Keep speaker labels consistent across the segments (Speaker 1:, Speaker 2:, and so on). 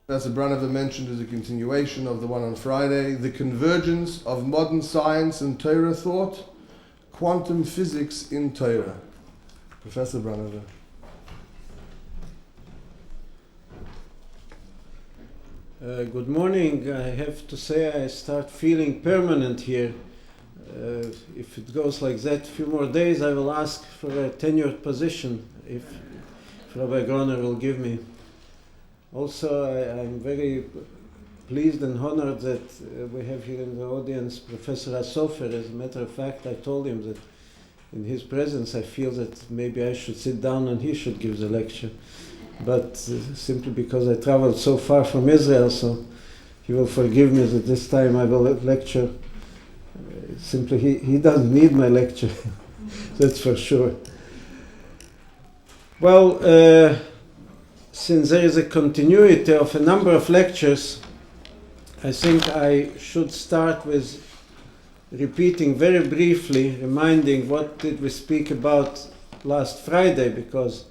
Speaker 1: Professor Branover mentioned as a continuation of the one on Friday, the convergence of modern science and Torah thought, quantum physics in Torah. Professor Branover.
Speaker 2: Good morning. I have to say I start feeling permanent here. If it goes like that a few more days, I will ask for a tenured position if Rabbi Groner will give me. Also, I'm very pleased and honored that we have here in the audience Professor Asofer. As a matter of fact, I told him that in his presence I feel that maybe I should sit down and he should give the lecture. But simply because I traveled so far from Israel, so he will forgive me that this time I will lecture. Simply he doesn't need my lecture, that's for sure. Well, since there is a continuity of a number of lectures, I think I should start with repeating very briefly, reminding what did we speak about last Friday, because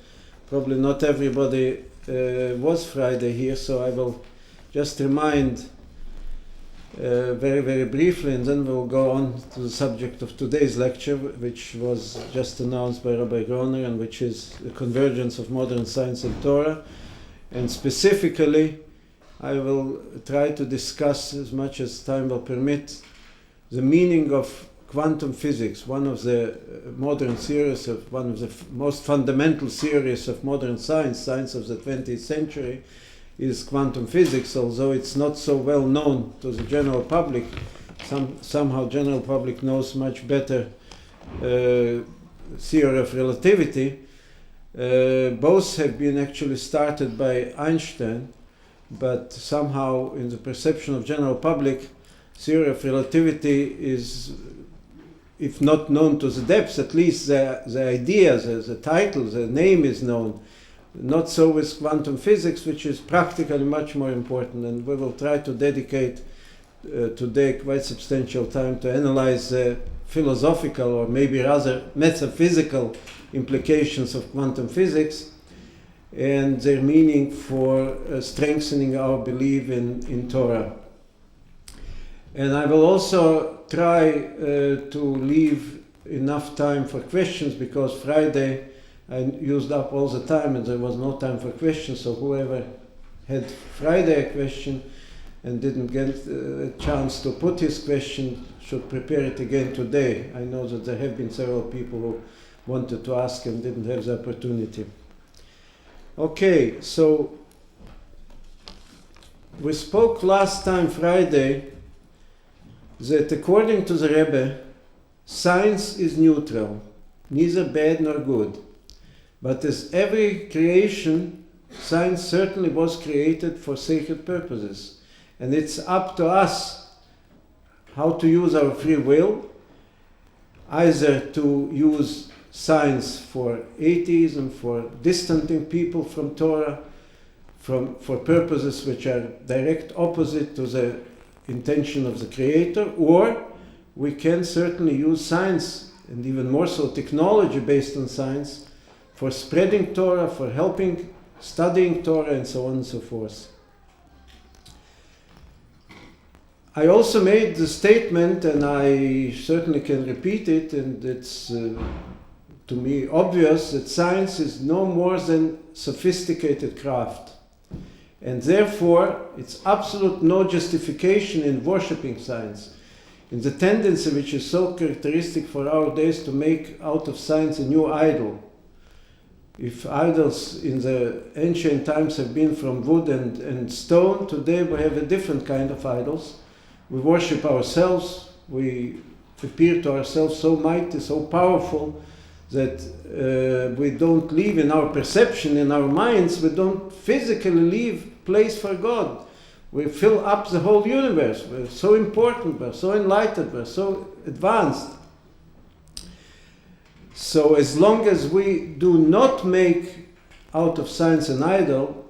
Speaker 2: probably not everybody was Friday here, so I will just remind very, very briefly, and then we'll go on to the subject of today's lecture, which was just announced by Rabbi Groner, and which is the convergence of modern science and Torah. And specifically, I will try to discuss, as much as time will permit, the meaning of quantum physics, one of the modern theories of one of the most fundamental theories of modern science of the 20th century, is quantum physics, although it's not so well known to the general public. Somehow general public knows much better theory of relativity. Both have been actually started by Einstein, but somehow in the perception of general public, theory of relativity is, if not known to the depths, at least the idea, the title, the name is known. Not so with quantum physics, which is practically much more important, and we will try to dedicate today quite substantial time to analyze the philosophical, or maybe rather metaphysical, implications of quantum physics and their meaning for strengthening our belief in Torah. And I will also try to leave enough time for questions, because Friday I used up all the time and there was no time for questions, so whoever had Friday a question and didn't get a chance to put his question should prepare it again today. I know that there have been several people who wanted to ask and didn't have the opportunity. Okay, so we spoke last time Friday that according to the Rebbe, science is neutral, neither bad nor good. But as every creation, science certainly was created for sacred purposes. And it's up to us how to use our free will, either to use science for atheism, for distancing people from Torah, for purposes which are direct opposite to the intention of the Creator, or we can certainly use science, and even more so technology based on science, for spreading Torah, for helping studying Torah, and so on and so forth. I also made the statement, and I certainly can repeat it, and it's to me obvious, that science is no more than sophisticated craft. And therefore, it's absolute no justification in worshipping science, in the tendency which is so characteristic for our days to make out of science a new idol. If idols in the ancient times have been from wood and stone, today we have a different kind of idols. We worship ourselves, we appear to ourselves so mighty, so powerful, that we don't leave in our perception, in our minds, we don't physically leave place for God. We fill up the whole universe. We're so important, we're so enlightened, we're so advanced. So as long as we do not make out of science an idol,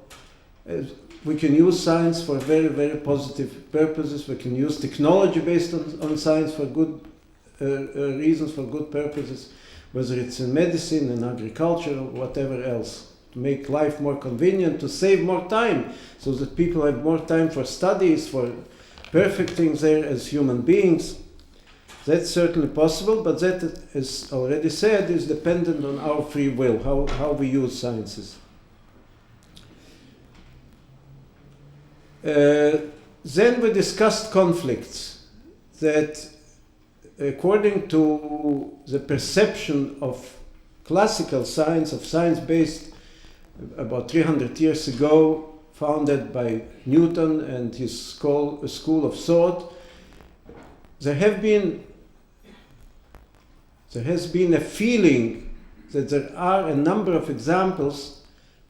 Speaker 2: we can use science for very, very positive purposes. We can use technology based on science for good reasons, for good purposes, whether it's in medicine, in agriculture, or whatever else. to make life more convenient, to save more time, so that people have more time for studies, for perfecting there as human beings. That's certainly possible, but that, as already said, is dependent on our free will, how we use sciences. Then we discussed conflicts, that according to the perception of classical science, of science based about 300 years ago, founded by Newton and his school of thought, there has been a feeling that there are a number of examples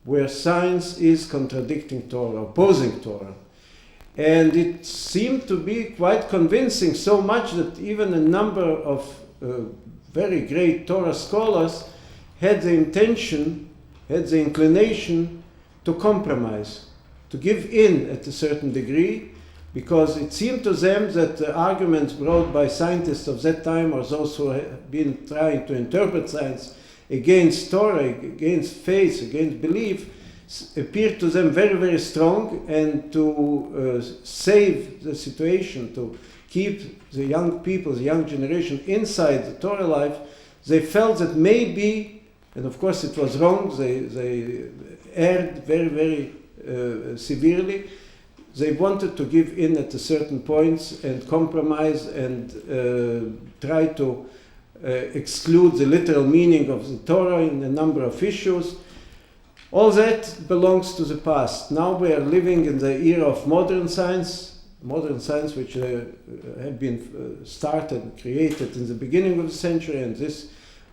Speaker 2: where science is contradicting Torah, opposing Torah. And it seemed to be quite convincing, so much that even a number of very great Torah scholars had the intention, had the inclination to compromise, to give in at a certain degree, because it seemed to them that the arguments brought by scientists of that time, or those who had been trying to interpret science against Torah, against faith, against belief, appeared to them very, very strong, and to save the situation, to keep the young people, the young generation inside the Torah life, they felt that maybe, and of course it was wrong, they erred very, very severely. They wanted to give in at a certain points and compromise and try to exclude the literal meaning of the Torah in a number of issues. All that belongs to the past. Now we are living in the era of modern science which have been started, created in the beginning of the century, and this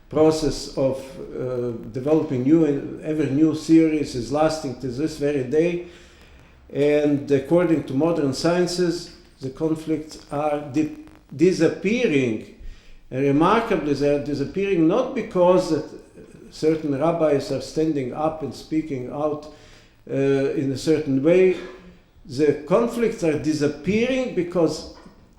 Speaker 2: process of developing new and ever new theories is lasting to this very day. And according to modern sciences, the conflicts are disappearing. And remarkably, they are disappearing not because that certain rabbis are standing up and speaking out in a certain way. The conflicts are disappearing because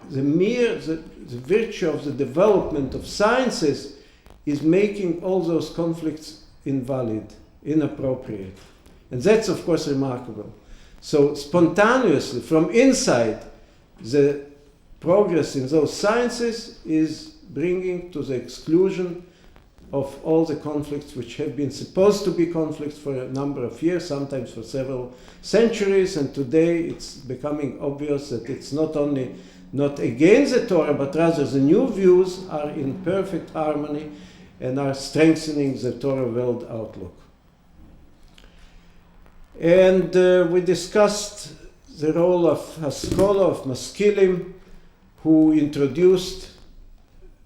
Speaker 2: the virtue of the development of sciences is making all those conflicts invalid, inappropriate. And that's, of course, remarkable. So spontaneously, from inside, the progress in those sciences is bringing to the exclusion of all the conflicts which have been supposed to be conflicts for a number of years, sometimes for several centuries, and today it's becoming obvious that it's not only not against the Torah, but rather the new views are in perfect harmony and are strengthening the Torah world outlook. And we discussed the role of Haskalah, of Maskilim, who introduced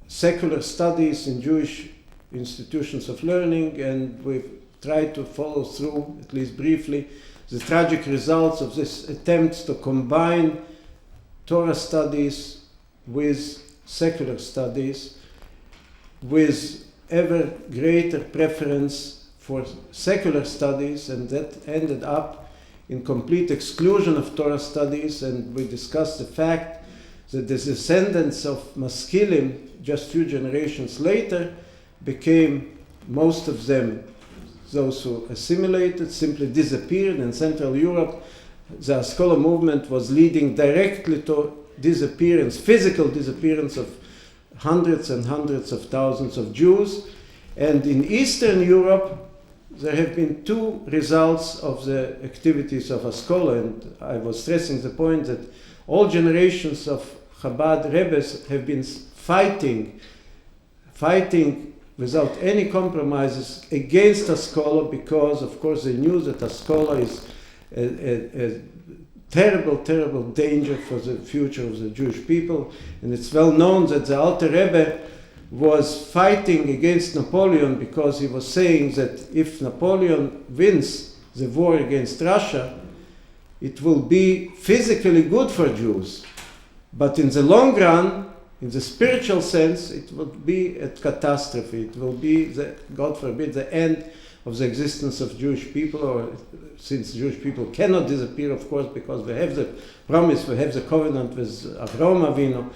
Speaker 2: secular studies in Jewish institutions of learning, and we've tried to follow through, at least briefly, the tragic results of this attempt to combine Torah studies with secular studies, with ever greater preference for secular studies, and that ended up in complete exclusion of Torah studies. And we discussed the fact that the descendants of Maskilim, just few generations later, became, most of them, those who assimilated, simply disappeared. In Central Europe, the Haskalah movement was leading directly to disappearance, physical disappearance of hundreds and hundreds of thousands of Jews. And in Eastern Europe, there have been two results of the activities of Haskalah, and I was stressing the point that all generations of Chabad Rebbes have been fighting without any compromises against Haskalah, because, of course, they knew that Haskalah is a terrible, terrible danger for the future of the Jewish people. And it's well known that the Alter Rebbe was fighting against Napoleon because he was saying that if Napoleon wins the war against Russia, it will be physically good for Jews. But in the long run, in the spiritual sense, it will be a catastrophe. It will be, God forbid, the end of the existence of Jewish people, or since Jewish people cannot disappear, of course, because we have the promise, we have the covenant with Avraham Avinu.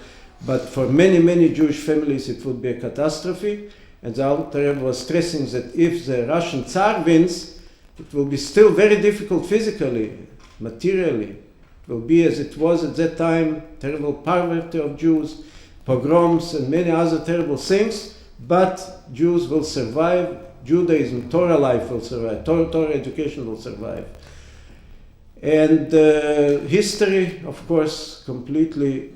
Speaker 2: But for many, many Jewish families, it would be a catastrophe. And the Alter Rebbe was stressing that if the Russian Tsar wins, It will be still very difficult physically, materially. It will be as it was at that time, terrible poverty of Jews, pogroms and many other terrible things, but Jews will survive. Judaism, Torah life will survive, Torah education will survive. And history, of course, completely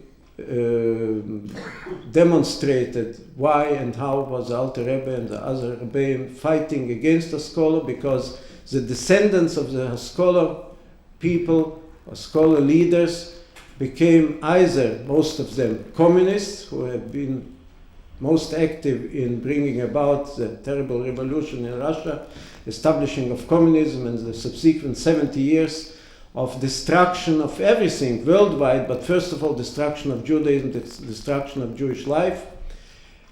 Speaker 2: demonstrated why and how was the Alter Rebbe and the other Rebbeim fighting against the scholar, because the descendants of the scholar people or scholar leaders became either, most of them, communists who have been most active in bringing about the terrible revolution in Russia, establishing of communism and the subsequent 70 years of destruction of everything worldwide, but first of all destruction of Judaism, destruction of Jewish life.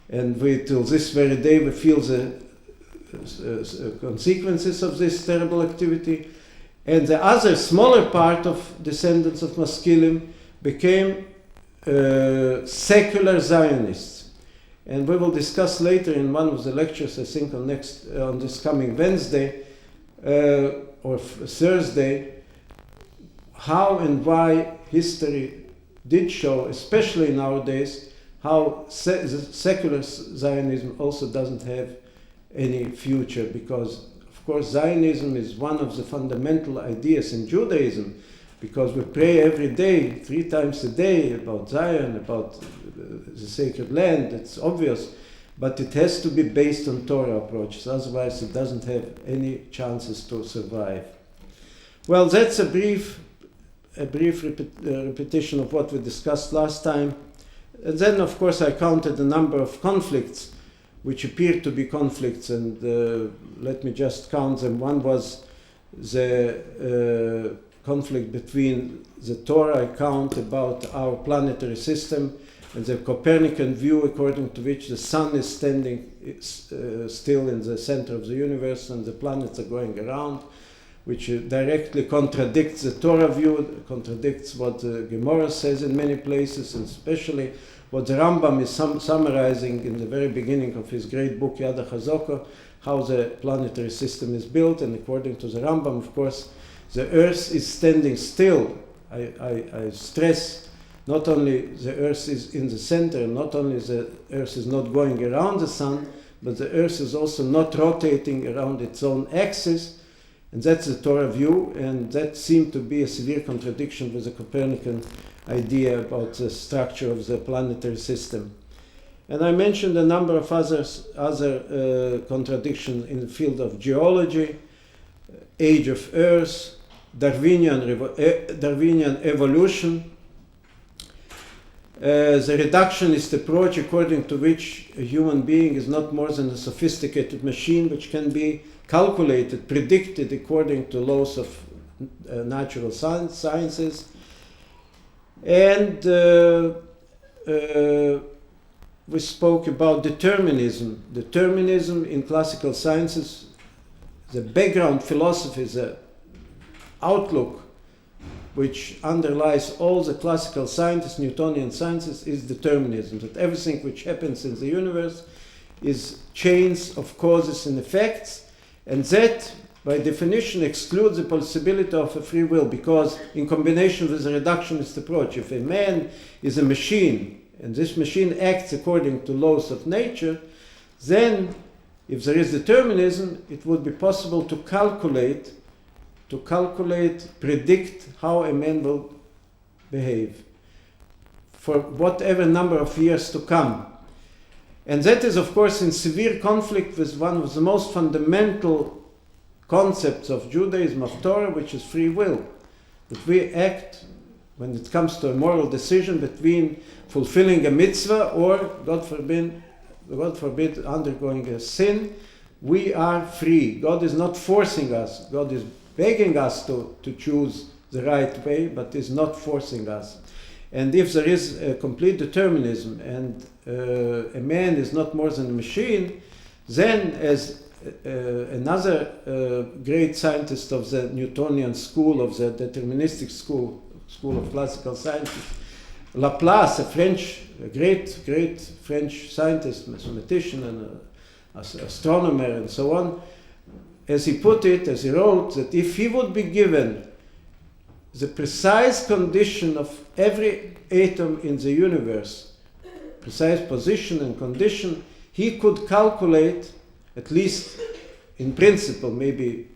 Speaker 2: And till this very day we feel the consequences of this terrible activity. And the other smaller part of descendants of Maskilim became secular Zionists. And we will discuss later in one of the lectures, I think on this coming Wednesday or Thursday, how and why history did show, especially nowadays, how secular Zionism also doesn't have any future, because of course Zionism is one of the fundamental ideas in Judaism, because we pray every day, 3 times a day, about Zion, about the sacred land. It's obvious, but it has to be based on Torah approaches, otherwise it doesn't have any chances to survive. Well, that's a brief repetition of what we discussed last time. And then, of course, I counted a number of conflicts which appeared to be conflicts, and let me just count them. One was the conflict between the Torah account about our planetary system and the Copernican view, according to which the sun is standing still in the center of the universe and the planets are going around, which directly contradicts the Torah view, contradicts what the Gemara says in many places, and especially what the Rambam is summarizing in the very beginning of his great book Yad HaChazaka, how the planetary system is built. And according to the Rambam, of course, the Earth is standing still. I stress, not only the Earth is in the center, not only the Earth is not going around the sun, but the Earth is also not rotating around its own axis. And that's the Torah view, and that seemed to be a severe contradiction with the Copernican idea about the structure of the planetary system. And I mentioned a number of other contradictions in the field of geology, age of Earth, Darwinian evolution, the reductionist approach according to which a human being is not more than a sophisticated machine which can be calculated, predicted according to laws of natural sciences. And we spoke about determinism. Determinism in classical sciences, the background philosophy, the outlook which underlies all the classical sciences, Newtonian sciences, is determinism, that everything which happens in the universe is chains of causes and effects, and that by definition excludes the possibility of a free will, because in combination with the reductionist approach, if a man is a machine and this machine acts according to laws of nature, then if there is determinism, it would be possible to calculate, predict how a man will behave for whatever number of years to come. And that is, of course, in severe conflict with one of the most fundamental concepts of Judaism, of Torah, which is free will. That we act, when it comes to a moral decision, between fulfilling a mitzvah or, God forbid, undergoing a sin. We are free. God is not forcing us. God is begging us to choose the right way, but is not forcing us. And if there is a complete determinism and a man is not more than a machine, then as another great scientist of the Newtonian school, of the deterministic school of classical sciences, Laplace, a great French scientist, mathematician and astronomer and so on, as he put it, as he wrote, that if he would be given the precise condition of every atom in the universe, precise position and condition, he could calculate, at least in principle, maybe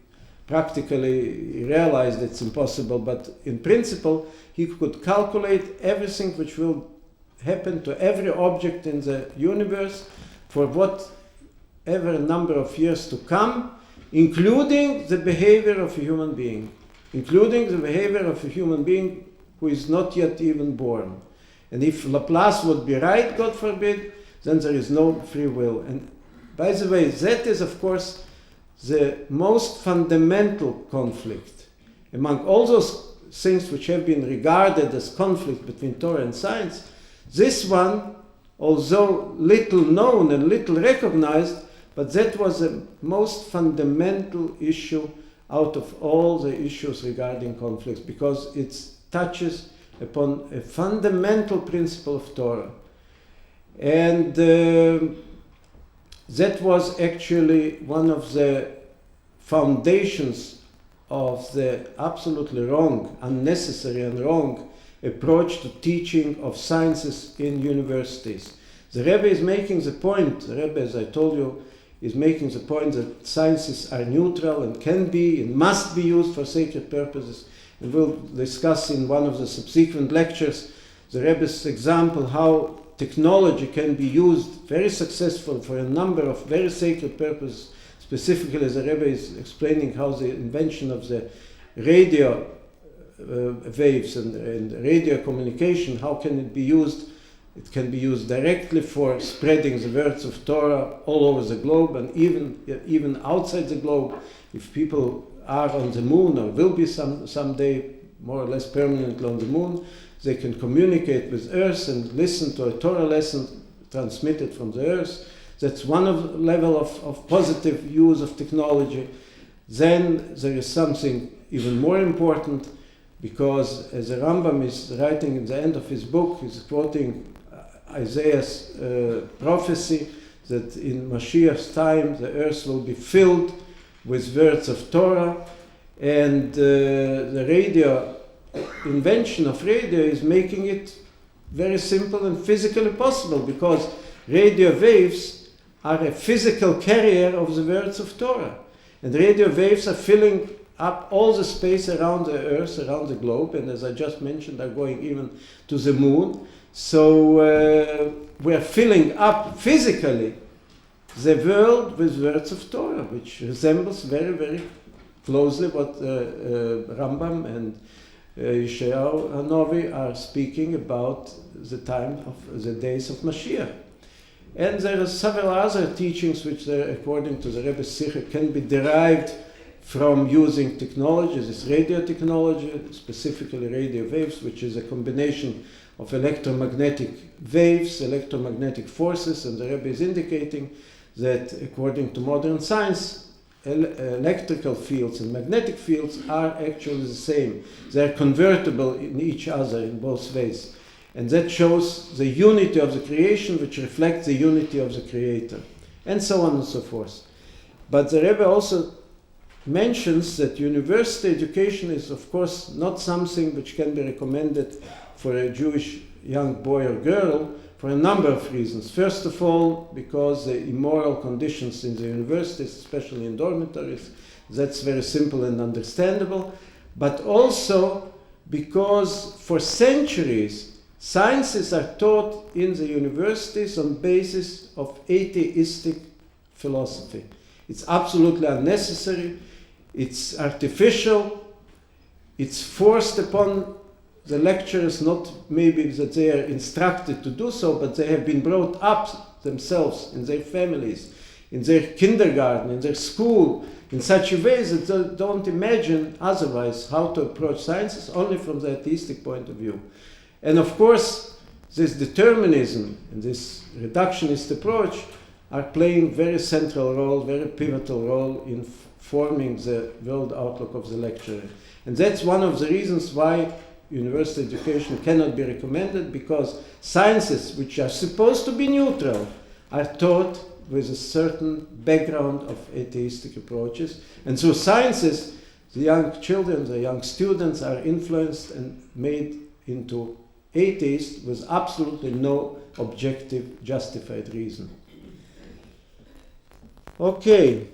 Speaker 2: practically he realized it's impossible, but in principle, he could calculate everything which will happen to every object in the universe for whatever number of years to come, including the behavior of a human being, including the behavior of a human being who is not yet even born. And if Laplace would be right, God forbid, then there is no free will. And by the way, that is, of course, the most fundamental conflict. Among all those things which have been regarded as conflict between Torah and science, this one, although little known and little recognized, but that was the most fundamental issue out of all the issues regarding conflicts, because it touches upon a fundamental principle of Torah. And that was actually one of the foundations of the absolutely wrong, unnecessary and wrong approach to teaching of sciences in universities. The Rebbe is making the point, the Rebbe, as I told you, is making the point that sciences are neutral and can be and must be used for sacred purposes. And we'll discuss in one of the subsequent lectures the Rebbe's example how technology can be used very successful for a number of very sacred purposes. Specifically, the Rebbe is explaining how the invention of the radio waves and radio communication, how can it be used? It can be used directly for spreading the words of Torah all over the globe, and even outside the globe. If people are on the moon or will be someday more or less permanently on the moon, they can communicate with Earth and listen to a Torah lesson transmitted from the Earth. That's one of the level of positive use of technology. Then there is something even more important, because as the Rambam is writing in the end of his book, he's quoting Isaiah's prophecy that in Mashiach's time the earth will be filled with words of Torah, and the radio invention of radio is making it very simple and physically possible, because radio waves are a physical carrier of the words of Torah, and radio waves are filling up all the space around the earth, around the globe, and as I just mentioned, are going even to the moon. So we're filling up physically the world with words of Torah, which resembles very, very closely what Rambam and Yirmiyahu Hanavi are speaking about the time of the days of Mashiach. And there are several other teachings which, according to the Rebbe's Sikha, can be derived from using technology, this radio technology, specifically radio waves, which is a combination of electromagnetic waves, electromagnetic forces, and the Rebbe is indicating that according to modern science, electrical fields and magnetic fields are actually the same. They are convertible in each other in both ways. And that shows the unity of the creation, which reflects the unity of the Creator, and so on and so forth. But the Rebbe also mentions that university education is, of course, not something which can be recommended for a Jewish young boy or girl for a number of reasons. First of all, because the immoral conditions in the universities, especially in dormitories, that's very simple and understandable, but also because for centuries, sciences are taught in the universities on basis of atheistic philosophy. It's absolutely unnecessary, it's artificial, it's forced upon the lecturers, not maybe that they are instructed to do so, but they have been brought up themselves in their families, in their kindergarten, in their school, in such a way that they don't imagine otherwise how to approach sciences, only from the atheistic point of view. And of course, this determinism and this reductionist approach are playing very central role, very pivotal role in forming the world outlook of the lecturer. And that's one of the reasons why university education cannot be recommended, because sciences, which are supposed to be neutral, are taught with a certain background of atheistic approaches. And so sciences, the young children, the young students are influenced and made into atheists with absolutely no objective, justified reason. Okay.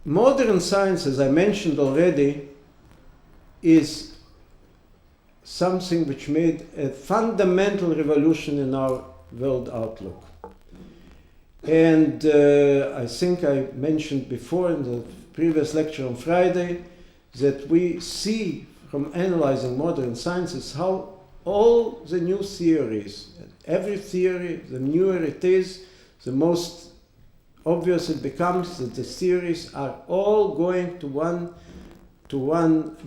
Speaker 2: Modern science, as I mentioned already, is something which made a fundamental revolution in our world outlook. And I think I mentioned before in the previous lecture on Friday that we see from analyzing modern sciences how all the new theories, every theory, the newer it is, the most obvious it becomes that the theories are all going to one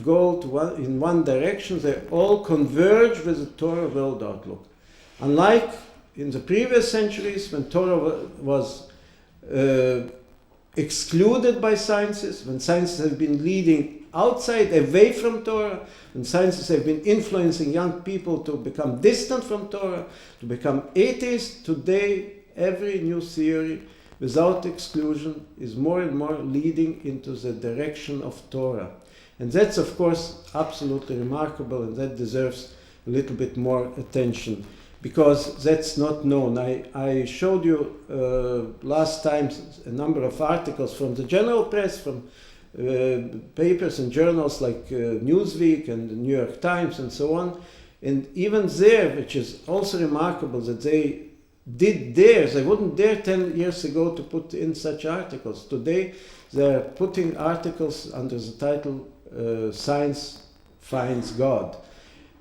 Speaker 2: goal, in one direction. They all converge with the Torah world outlook. Unlike in the previous centuries when Torah was excluded by sciences, when sciences have been leading outside, away from Torah, when sciences have been influencing young people to become distant from Torah, to become atheists, today every new theory, without exclusion, is more and more leading into the direction of Torah. And that's, of course, absolutely remarkable, and that deserves a little bit more attention, because that's not known. I showed you last time a number of articles from the general press, from papers and journals like Newsweek and the New York Times and so on. And even there, which is also remarkable, that they did theirs. They wouldn't dare 10 years ago to put in such articles. Today, they're putting articles under the title Science Finds God.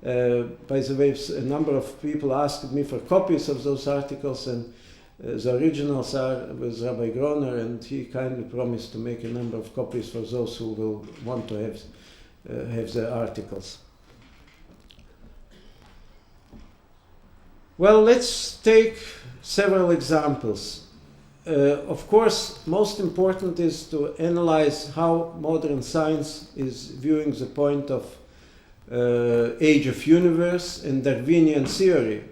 Speaker 2: By the way, a number of people asked me for copies of those articles, and the originals are with Rabbi Groner, and he kindly promised to make a number of copies for those who will want to have the articles. Well, let's take several examples. Of course, most important is to analyze how modern science is viewing the point of age of universe and Darwinian theory,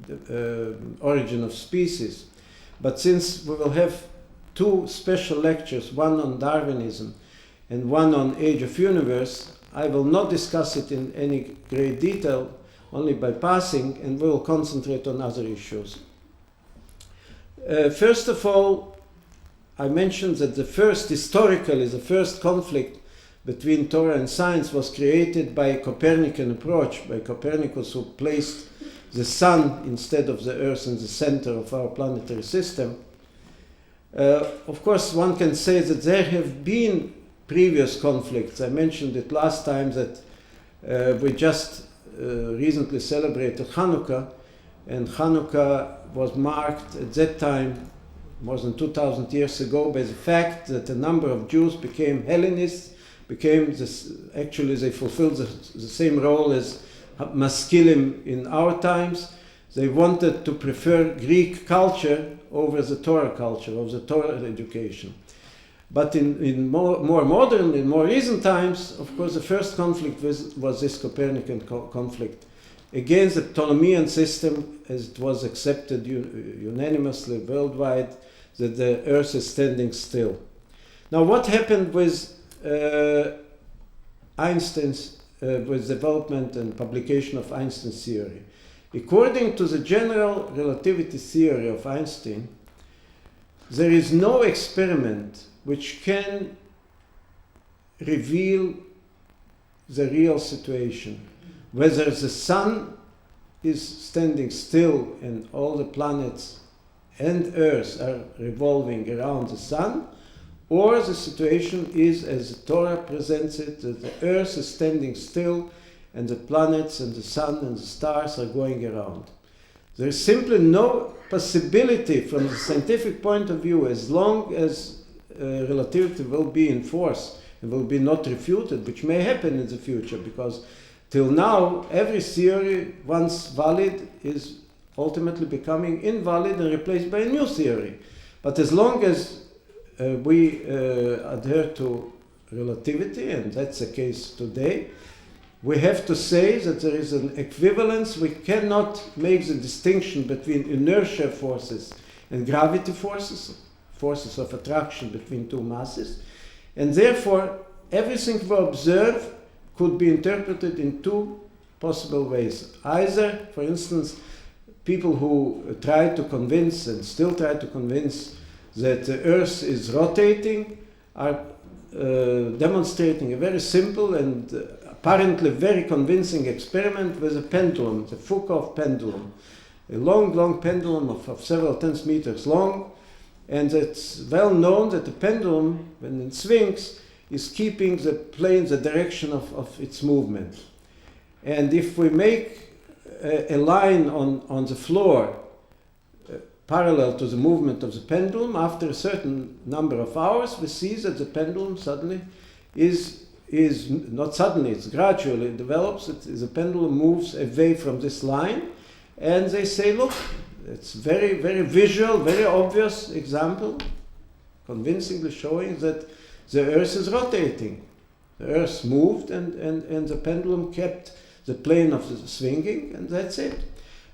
Speaker 2: the origin of species. But since we will have two special lectures, one on Darwinism and one on age of universe, I will not discuss it in any great detail, only by passing, and we will concentrate on other issues. First of all, I mentioned that the first conflict between Torah and science was created by a Copernican approach, by Copernicus, who placed the sun instead of the earth in the center of our planetary system. Of course, one can say that there have been previous conflicts. I mentioned it last time that we just recently celebrated Hanukkah, and Hanukkah was marked at that time, more than 2,000 years ago, by the fact that a number of Jews became Hellenists, actually they fulfilled the same role as Maskilim in our times. They wanted to prefer Greek culture over the Torah culture, over the Torah education. But in more modern, in more recent times, of course, the first conflict was this Copernican conflict against the Ptolemean system, as it was accepted unanimously worldwide, that the Earth is standing still. Now, what happened with Einstein's with development and publication of Einstein's theory? According to the general relativity theory of Einstein, there is no experiment which can reveal the real situation. Whether the sun is standing still and all the planets and Earth are revolving around the sun, or the situation is as the Torah presents it, that the Earth is standing still and the planets and the sun and the stars are going around. There is simply no possibility from the scientific point of view, as long as relativity will be in force and will be not refuted, which may happen in the future, because till now every theory, once valid, is ultimately becoming invalid and replaced by a new theory. But as long as we adhere to relativity, and that's the case today, we have to say that there is an equivalence. We cannot make the distinction between inertia forces and gravity forces, forces of attraction between two masses. And therefore, everything we observe could be interpreted in two possible ways. Either, for instance, people who try to convince and still try to convince that the Earth is rotating are demonstrating a very simple and apparently very convincing experiment with a pendulum, the Foucault pendulum, a long, long pendulum of several tens meters long, and it's well known that the pendulum, when it swings, is keeping the plane, the direction of its movement. And if we make a line on the floor parallel to the movement of the pendulum, after a certain number of hours, we see that the pendulum suddenly is not suddenly, it's gradually develops, the pendulum moves away from this line, and they say, look, it's very, very visual, very obvious example, convincingly showing that the Earth is rotating. The Earth moved and the pendulum kept the plane of the swinging, and that's it.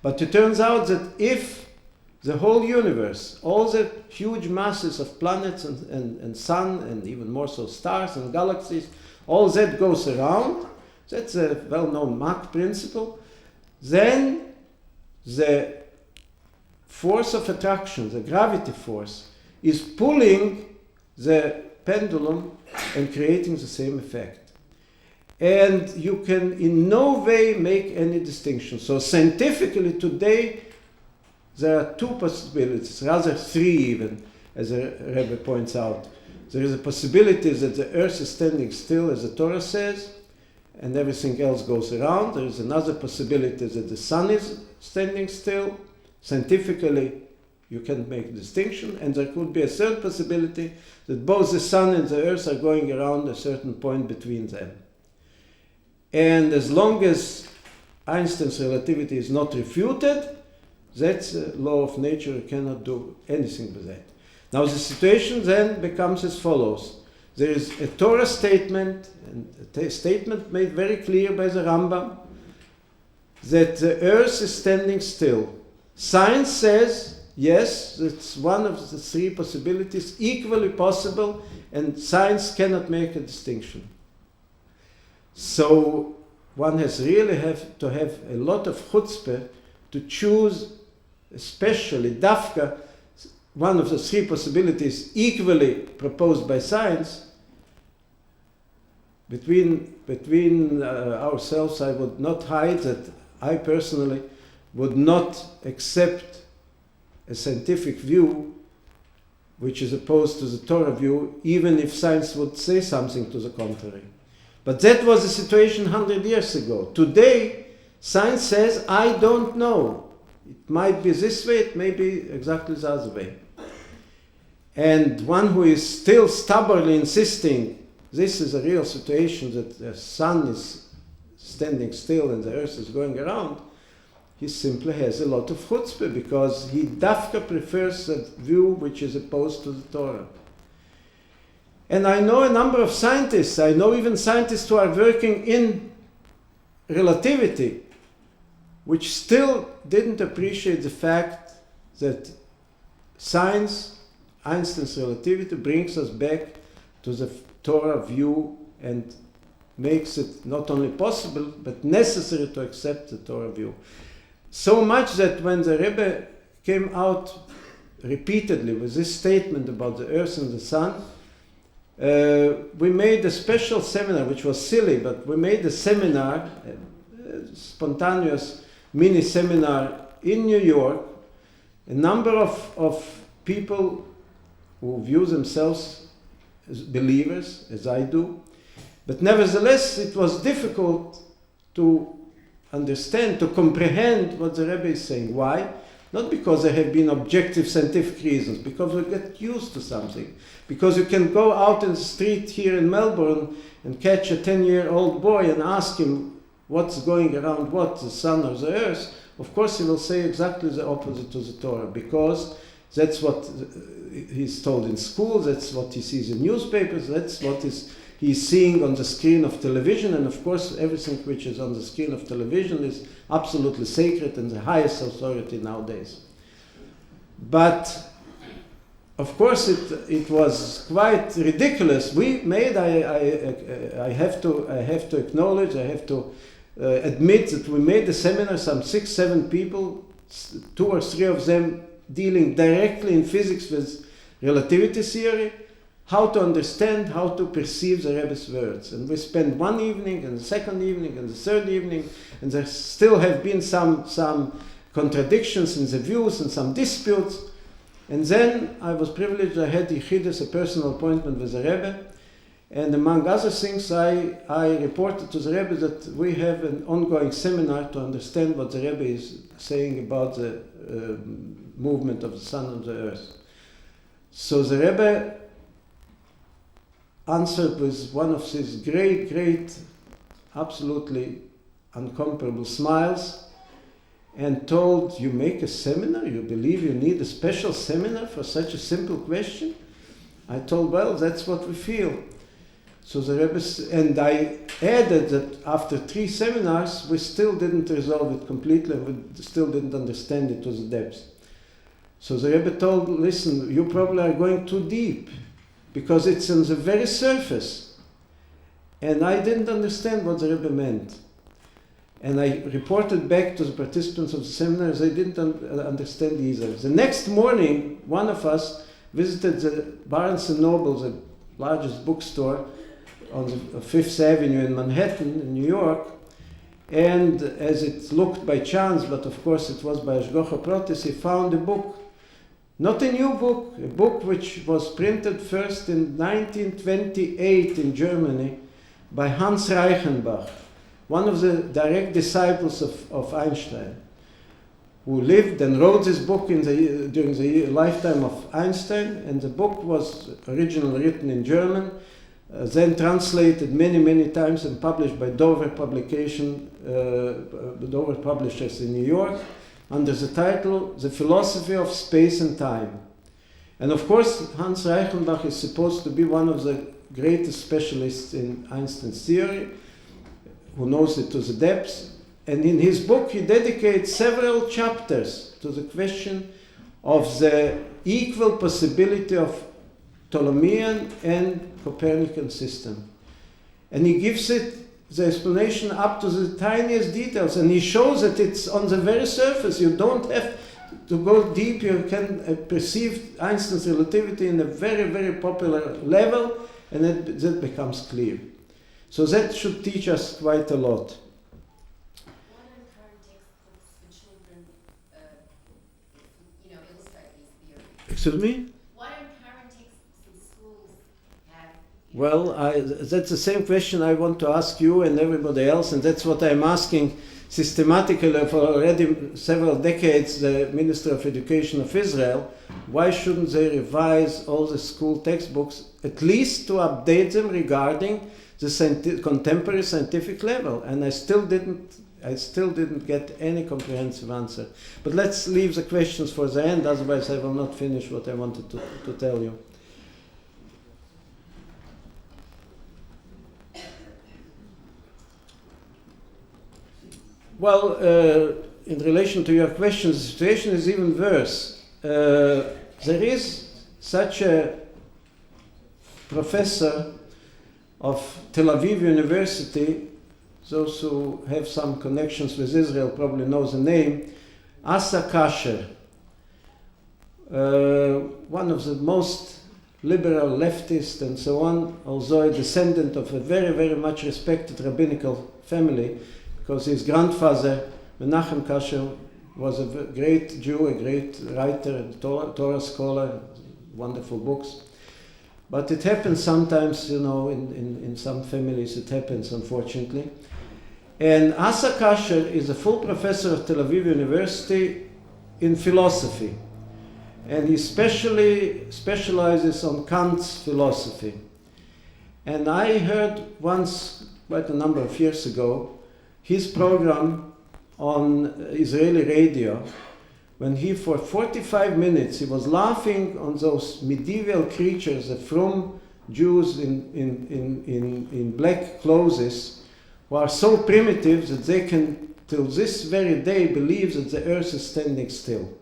Speaker 2: But it turns out that if the whole universe, all the huge masses of planets and sun, and even more so stars and galaxies, all that goes around, that's a well-known Mach principle, then the force of attraction, the gravity force, is pulling the pendulum and creating the same effect. And you can in no way make any distinction. So scientifically today, there are two possibilities, rather three even, as the Rebbe points out. There is a possibility that the Earth is standing still, as the Torah says, and everything else goes around. There is another possibility that the sun is standing still. Scientifically, you can make a distinction. And there could be a third possibility that both the sun and the Earth are going around a certain point between them. And as long as Einstein's relativity is not refuted, that's a law of nature. You cannot do anything with that. Now the situation then becomes as follows. There is a Torah statement, and a statement made very clear by the Rambam, that the Earth is standing still. Science says, yes, that's one of the three possibilities, equally possible, and science cannot make a distinction. So one has really to have a lot of chutzpah to choose, especially dafka, one of the three possibilities equally proposed by science. Between ourselves, I would not hide that I personally would not accept a scientific view which is opposed to the Torah view, even if science would say something to the contrary. But that was the situation 100 years ago. Today, science says, I don't know. It might be this way, it may be exactly the other way. And one who is still stubbornly insisting this is a real situation, that the sun is standing still and the earth is going around, he simply has a lot of chutzpah, because he dafka prefers a view which is opposed to the Torah. And I know a number of scientists, I know even scientists who are working in relativity, which still didn't appreciate the fact that science, Einstein's relativity, brings us back to the Torah view and makes it not only possible, but necessary to accept the Torah view. So much that when the Rebbe came out repeatedly with this statement about the earth and the sun, we made a special seminar, which was silly, but we made a seminar, a spontaneous mini seminar in New York. A number of people who view themselves as believers, as I do, but nevertheless it was difficult to understand, to comprehend what the Rebbe is saying. Why? Not because there have been objective scientific reasons, because we get used to something. Because you can go out in the street here in Melbourne and catch a 10-year-old boy and ask him what's going around what, the sun or the earth. Of course he will say exactly the opposite to the Torah, because that's what he's told in school, that's what he sees in newspapers, that's what he's he's seeing on the screen of television, and of course everything which is on the screen of television is absolutely sacred and the highest authority nowadays. But of course it was quite ridiculous. We made, I have to acknowledge, I have to admit that we made a seminar, some 6-7 people, 2 or 3 of them dealing directly in physics with relativity theory, how to understand, how to perceive the Rebbe's words. And we spent one evening, and the second evening, and the third evening, and there still have been some contradictions in the views and some disputes. And then I was privileged, I had Yechidus, a personal appointment with the Rebbe, and among other things I reported to the Rebbe that we have an ongoing seminar to understand what the Rebbe is saying about the movement of the sun and the earth. So the Rebbe answered with one of his great, absolutely incomparable smiles, and told, you make a seminar? You believe you need a special seminar for such a simple question? I told, well, that's what we feel. So the Rebbe, and I added that after 3 seminars, we still didn't resolve it completely, we still didn't understand it to the depths. So the Rebbe told, listen, you probably are going too deep, because it's on the very surface. And I didn't understand what the Rebbe meant. And I reported back to the participants of the seminar, they didn't understand either. The next morning, one of us visited the Barnes & Noble, the largest bookstore on the 5th Avenue in Manhattan, in New York. And as it looked by chance, but of course it was by Ashgocha Protis, he found a book. Not a new book, a book which was printed first in 1928 in Germany by Hans Reichenbach, one of the direct disciples of Einstein, who lived and wrote this book during the lifetime of Einstein, and the book was originally written in German, then translated many times and published by Dover Dover Publishers in New York, under the title, The Philosophy of Space and Time. And of course, Hans Reichenbach is supposed to be one of the greatest specialists in Einstein's theory, who knows it to the depths. And in his book, he dedicates several chapters to the question of the equal possibility of Ptolemean and Copernican system. And he gives it the explanation up to the tiniest details, and he shows that it's on the very surface. You don't have to go deep. You can perceive Einstein's relativity in a very popular level, and that becomes clear. So that should teach us quite a lot.
Speaker 3: What are current textbooks for children, illustrate these theories?
Speaker 2: Excuse me?
Speaker 3: What are current textbooks in schools have?
Speaker 2: Well, that's the same question I want to ask you and everybody else, and that's what I'm asking systematically for already several decades the Minister of Education of Israel. Why shouldn't they revise all the school textbooks, at least to update them regarding the contemporary scientific level? And I still didn't get any comprehensive answer. But let's leave the questions for the end, otherwise I will not finish what I wanted to tell you. Well, in relation to your question, the situation is even worse. There is such a professor of Tel Aviv University, those who have some connections with Israel probably know the name, Asa Kasher, one of the most liberal leftist and so on, although a descendant of a very much respected rabbinical family, because his grandfather, Menachem Kasher, was a great Jew, a great writer, a Torah scholar, wonderful books. But it happens sometimes, in some families it happens, unfortunately. And Asa Kasher is a full professor of Tel Aviv University in philosophy. And he specializes on Kant's philosophy. And I heard once, quite a number of years ago, his program on Israeli radio, when he, for 45 minutes, he was laughing on those medieval creatures, the Frum Jews in black clothes who are so primitive that they can, till this very day, believe that the earth is standing still.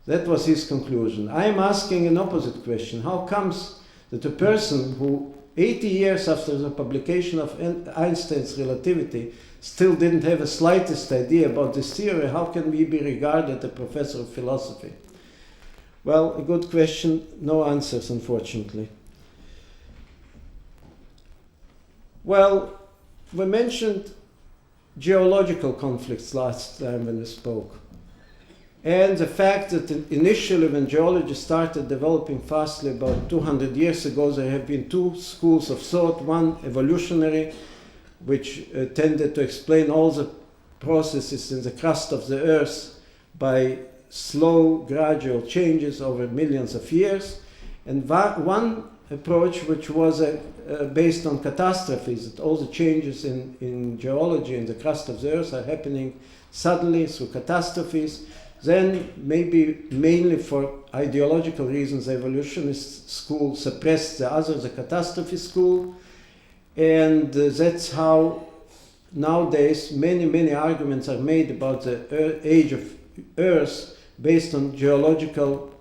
Speaker 2: That was his conclusion. I am asking an opposite question. How comes that a person who 80 years after the publication of Einstein's relativity still didn't have the slightest idea about this theory, how can we be regarded a professor of philosophy? Well, a good question, no answers, unfortunately. Well, we mentioned geological conflicts last time when we spoke. And the fact that initially when geology started developing fastly about 200 years ago, there have been two schools of thought, one evolutionary, which tended to explain all the processes in the crust of the earth by slow, gradual changes over millions of years, and one approach which was based on catastrophes, that all the changes in geology in the crust of the earth are happening suddenly through catastrophes. Then, maybe mainly for ideological reasons, the evolutionist school suppressed the other, the catastrophe school, and that's how nowadays many arguments are made about the age of Earth based on geological,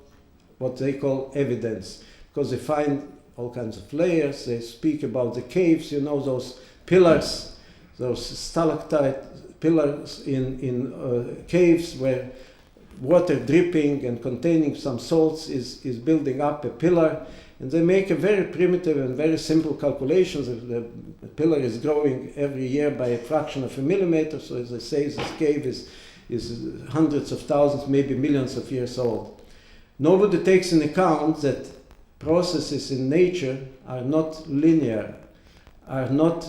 Speaker 2: what they call evidence, because they find all kinds of layers. They speak about the caves, you know, those pillars, those stalactite pillars in caves where water dripping and containing some salts is building up a pillar, and they make a very primitive and very simple calculations. The pillar is growing every year by a fraction of a millimeter, so as I say, this cave is hundreds of thousands, maybe millions of years old. Nobody takes into account that processes in nature are not linear, are not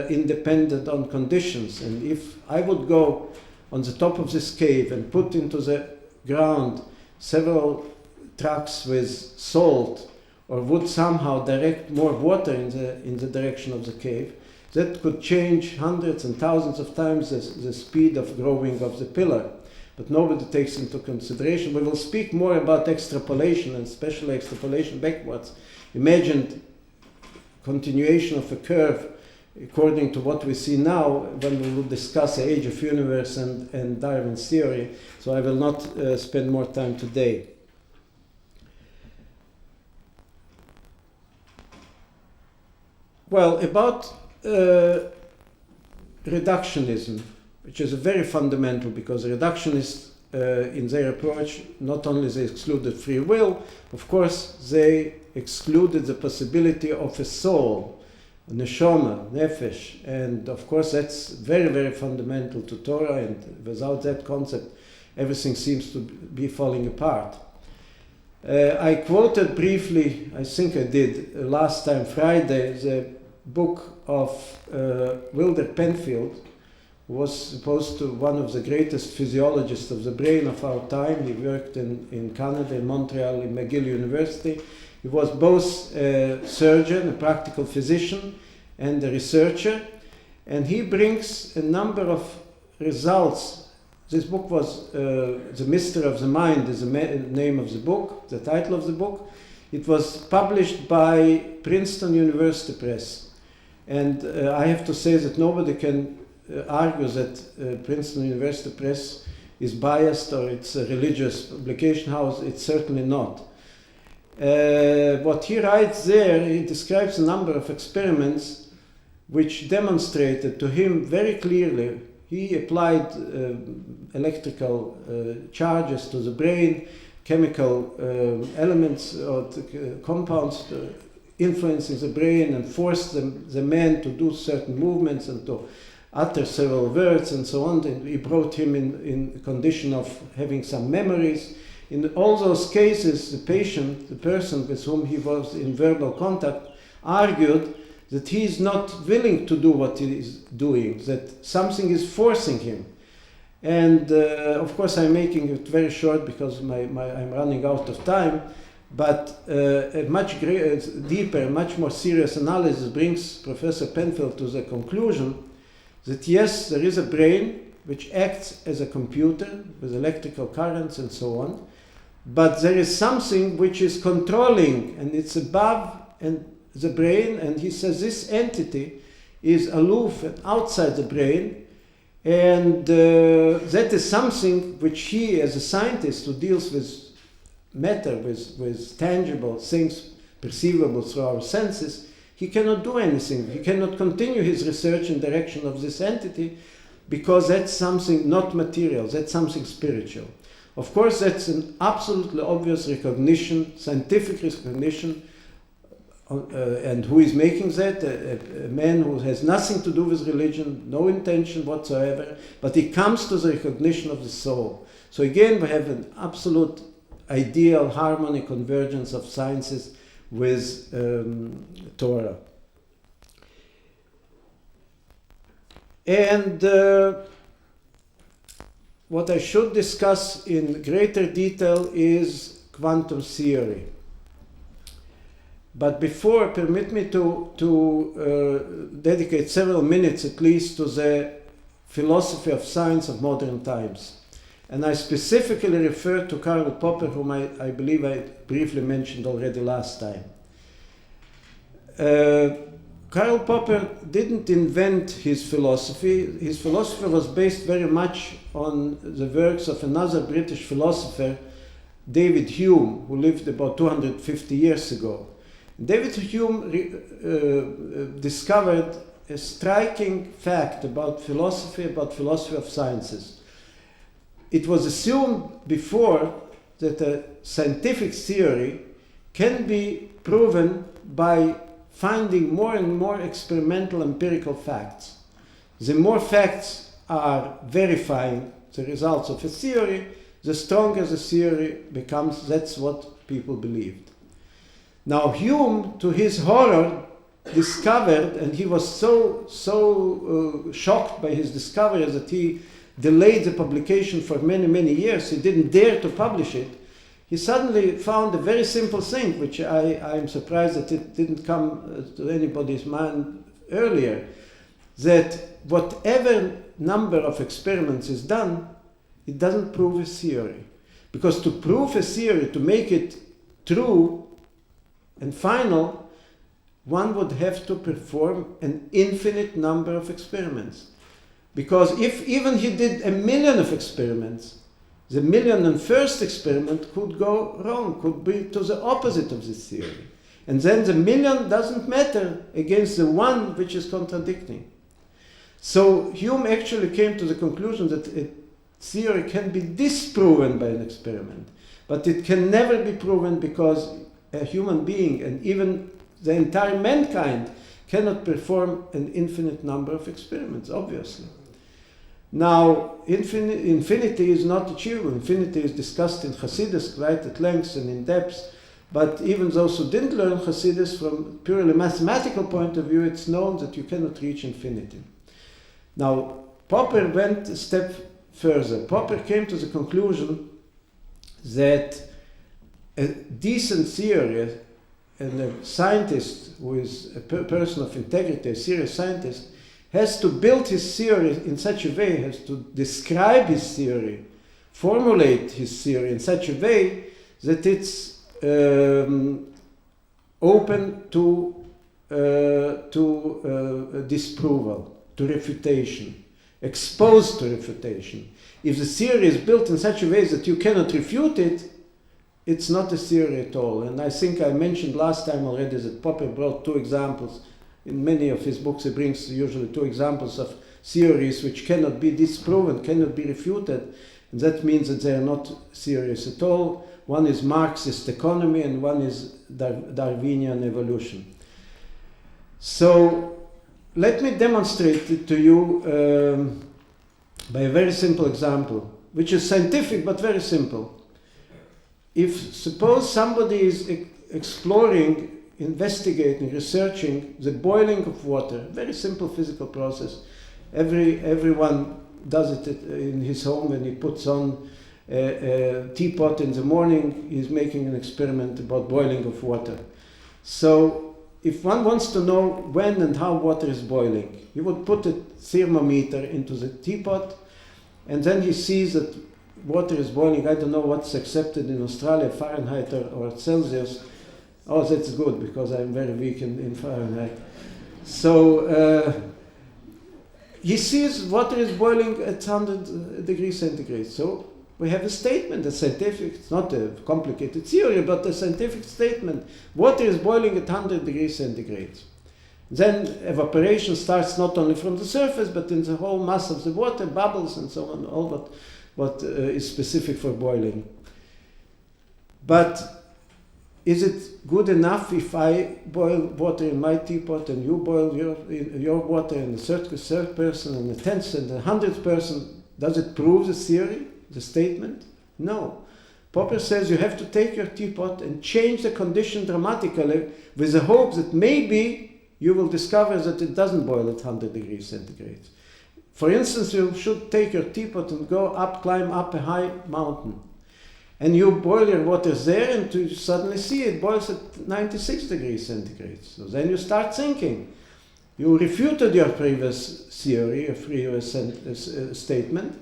Speaker 2: independent on conditions, and if I would go on the top of this cave and put into the ground several trucks with salt, or would somehow direct more water in the direction of the cave, that could change hundreds and thousands of times the speed of growing of the pillar. But nobody takes into consideration. We will speak more about extrapolation, and especially extrapolation backwards. Imagined continuation of a curve according to what we see now when we will discuss the age of universe and Darwin's theory. So I will not spend more time today. Well, about reductionism, which is very fundamental, because reductionists in their approach, not only they excluded free will, of course they excluded the possibility of a soul, neshama, nefesh, and of course that's very fundamental to Torah, and without that concept everything seems to be falling apart. I quoted briefly, I think I did last time Friday, the book of Wilder Penfield, who was supposed to one of the greatest physiologists of the brain of our time. He worked in Canada, in Montreal, in McGill University. He was both a surgeon, a practical physician, and a researcher, and he brings a number of results. This book was The Mystery of the Mind is the name of the book, the title of the book. It was published by Princeton University Press. And I have to say that nobody can argue that Princeton University Press is biased or it's a religious publication house. It's certainly not. What he writes there, he describes a number of experiments which demonstrated to him very clearly. He applied electrical charges to the brain, chemical elements or compounds influencing the brain, and forced the man to do certain movements and to utter several words and so on. And he brought him in a condition of having some memories. In all those cases, the patient, the person with whom he was in verbal contact, argued that he is not willing to do what he is doing, that something is forcing him. And of course I'm making it very short because I'm running out of time, but a much deeper, much more serious analysis brings Professor Penfield to the conclusion that yes, there is a brain which acts as a computer with electrical currents and so on, but there is something which is controlling, and it's above and the brain, and he says this entity is aloof and outside the brain, and that is something which he, as a scientist who deals with matter, with tangible things perceivable through our senses, he cannot do anything. He cannot continue his research in direction of this entity because that's something not material, that's something spiritual. Of course, that's an absolutely obvious recognition, scientific recognition, and who is making that? A man who has nothing to do with religion, no intention whatsoever, but he comes to the recognition of the soul. So again, we have an absolute ideal harmony, convergence of sciences with Torah. And what I should discuss in greater detail is quantum theory. But before, permit me to dedicate several minutes at least to the philosophy of science of modern times. And I specifically refer to Karl Popper, whom I believe I briefly mentioned already last time. Karl Popper didn't invent his philosophy. His philosophy was based very much on the works of another British philosopher, David Hume, who lived about 250 years ago. David Hume discovered a striking fact about philosophy of sciences. It was assumed before that a scientific theory can be proven by finding more and more experimental empirical facts. The more facts are verifying the results of a theory, the stronger the theory becomes. That's what people believed. Now Hume, to his horror, discovered, and he was so shocked by his discovery that he delayed the publication for many, many years. He didn't dare to publish it. He suddenly found a very simple thing, which I am surprised that it didn't come to anybody's mind earlier, that whatever number of experiments is done, it doesn't prove a theory. Because to prove a theory, to make it true and final, one would have to perform an infinite number of experiments. Because if even he did 1,000,000 of experiments, the 1,001st experiment could go wrong, could be to the opposite of this theory. And then the 1,000,000 doesn't matter against the one which is contradicting. So Hume actually came to the conclusion that a theory can be disproven by an experiment, but it can never be proven because a human being and even the entire mankind cannot perform an infinite number of experiments, obviously. Now, infinity is not achievable. Infinity is discussed in Chassidus quite at length and in depth, but even those who didn't learn Chassidus from a purely mathematical point of view, it's known that you cannot reach infinity. Now, Popper went a step further. Popper came to the conclusion that a decent theory and a scientist who is a person of integrity, a serious scientist, has to build his theory in such a way, has to describe his theory, formulate his theory in such a way that it's open to disproval, to refutation, exposed to refutation. If the theory is built in such a way that you cannot refute it, it's not a theory at all. And I think I mentioned last time already that Popper brought two examples. In many of his books, he brings usually two examples of theories which cannot be disproven, cannot be refuted. And that means that they are not theories at all. One is Marxist economy and one is Darwinian evolution. So let me demonstrate it to you by a very simple example, which is scientific but very simple. If suppose somebody is exploring, investigating, researching the boiling of water, very simple physical process. Everyone does it in his home when he puts on a teapot in the morning. He's making an experiment about boiling of water. So if one wants to know when and how water is boiling, he would put a thermometer into the teapot, and then he sees that water is boiling. I don't know what's accepted in Australia, Fahrenheit or Celsius, Oh, that's good, because I'm very weak in Fahrenheit. So he sees water is boiling at 100 degrees centigrade. So we have a statement, a scientific, it's not a complicated theory, but a scientific statement. Water is boiling at 100 degrees centigrade. Then evaporation starts not only from the surface, but in the whole mass of the water, bubbles and so on, all what is specific for boiling. But is it good enough if I boil water in my teapot and you boil your water and the third person and the 10th and the 100th person? Does it prove the theory, the statement? No. Popper says you have to take your teapot and change the condition dramatically with the hope that maybe you will discover that it doesn't boil at 100 degrees centigrade. For instance, you should take your teapot and climb up a high mountain. And you boil your water there and you suddenly see it boils at 96 degrees centigrade. So then you start thinking. You refuted your previous theory, your previous statement,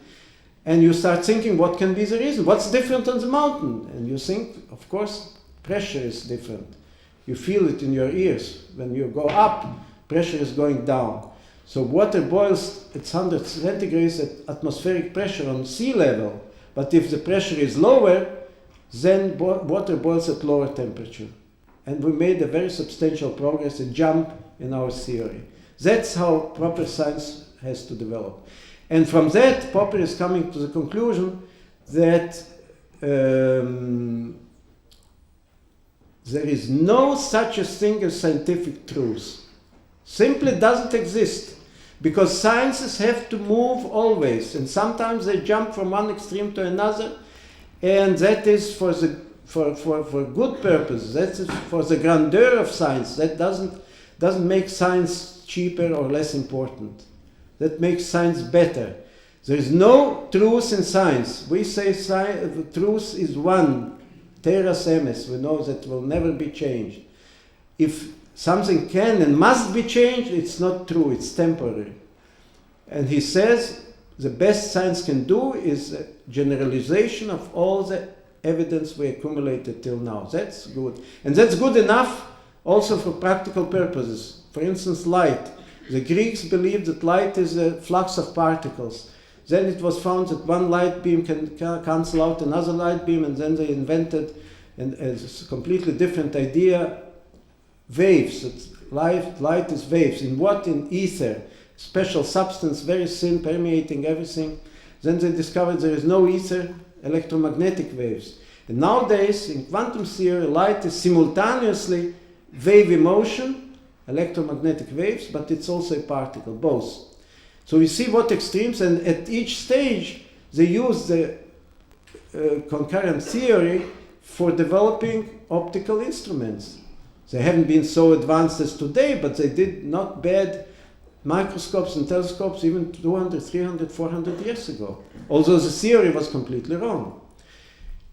Speaker 2: and you start thinking what can be the reason? What's different on the mountain? And you think, of course, pressure is different. You feel it in your ears. When you go up, pressure is going down. So water boils at 100 centigrades at atmospheric pressure on sea level. But if the pressure is lower, then water boils at lower temperature. And we made a very substantial progress, a jump in our theory. That's how proper science has to develop. And from that, Popper is coming to the conclusion that there is no such a thing as scientific truth. Simply doesn't exist. Because sciences have to move always. And sometimes they jump from one extreme to another. And that is for good purpose. That is for the grandeur of science. That doesn't make science cheaper or less important. That makes science better. There is no truth in science. We say the truth is one. Tireless, we know that will never be changed. If something can and must be changed, it's not true, it's temporary. And he says the best science can do is a generalization of all the evidence we accumulated till now. That's good. And that's good enough also for practical purposes. For instance, light. The Greeks believed that light is a flux of particles. Then it was found that one light beam can cancel out another light beam, and then they invented a completely different idea, waves. Light is waves. In what? In ether. Special substance, very thin, permeating everything. Then they discovered there is no ether, electromagnetic waves. And nowadays, in quantum theory, light is simultaneously wavy motion, electromagnetic waves, but it's also a particle, both. So you see what extremes, and at each stage they use the concurrent theory for developing optical instruments. They haven't been so advanced as today, but they did not bad microscopes and telescopes even 200, 300, 400 years ago, although the theory was completely wrong.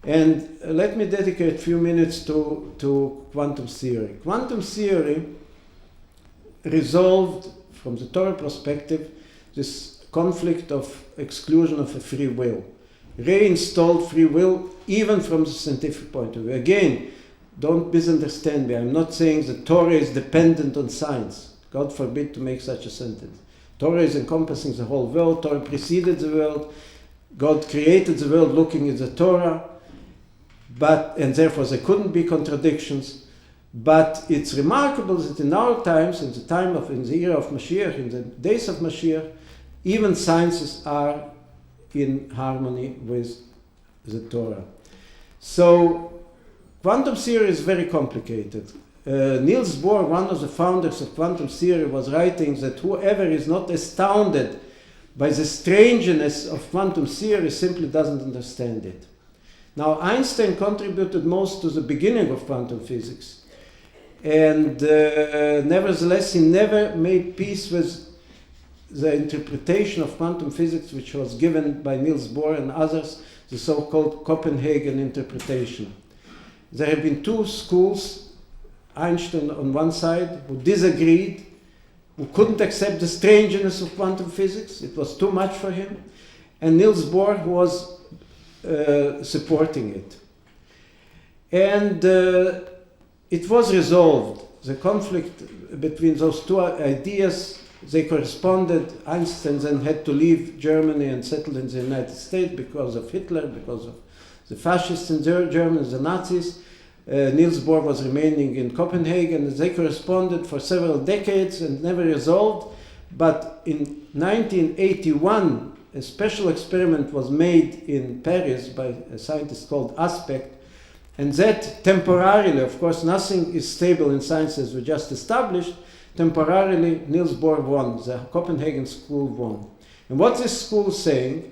Speaker 2: And let me dedicate a few minutes to quantum theory. Quantum theory resolved, from the Torah perspective, this conflict of exclusion of a free will. Reinstalled free will even from the scientific point of view. Again, don't misunderstand me. I'm not saying that Torah is dependent on science. God forbid to make such a sentence. Torah is encompassing the whole world. Torah preceded the world. God created the world looking at the Torah. And therefore there couldn't be contradictions. But it's remarkable that in our times, in the era of Mashiach, in the days of Mashiach, even sciences are in harmony with the Torah. So quantum theory is very complicated. Niels Bohr, one of the founders of quantum theory, was writing that whoever is not astounded by the strangeness of quantum theory simply doesn't understand it. Now, Einstein contributed most to the beginning of quantum physics. And nevertheless, he never made peace with the interpretation of quantum physics which was given by Niels Bohr and others, the so-called Copenhagen interpretation. There have been two schools, Einstein on one side, who disagreed, who couldn't accept the strangeness of quantum physics. It was too much for him. And Niels Bohr, who was supporting it. And it was resolved. The conflict between those two ideas, they corresponded. Einstein then had to leave Germany and settled in the United States because of Hitler, because of the fascists in Germany, the Nazis. Niels Bohr was remaining in Copenhagen. They corresponded for several decades and never resolved. But in 1981, a special experiment was made in Paris by a scientist called Aspect, and that temporarily, of course, nothing is stable in science as we just established, temporarily Niels Bohr won, the Copenhagen school won. And what this school is saying,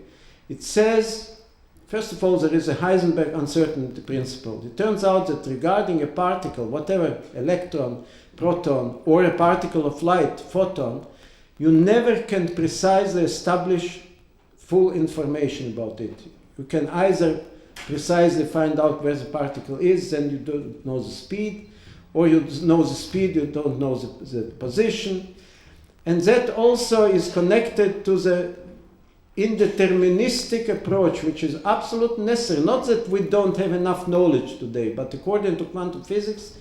Speaker 2: it says, first of all, there is a Heisenberg uncertainty principle. It turns out that regarding a particle, whatever, electron, proton, or a particle of light, photon, you never can precisely establish full information about it. You can either precisely find out where the particle is, then you don't know the speed, or you know the speed, you don't know the position. And that also is connected to the indeterministic approach, which is absolutely necessary. Not that we don't have enough knowledge today, but according to quantum physics,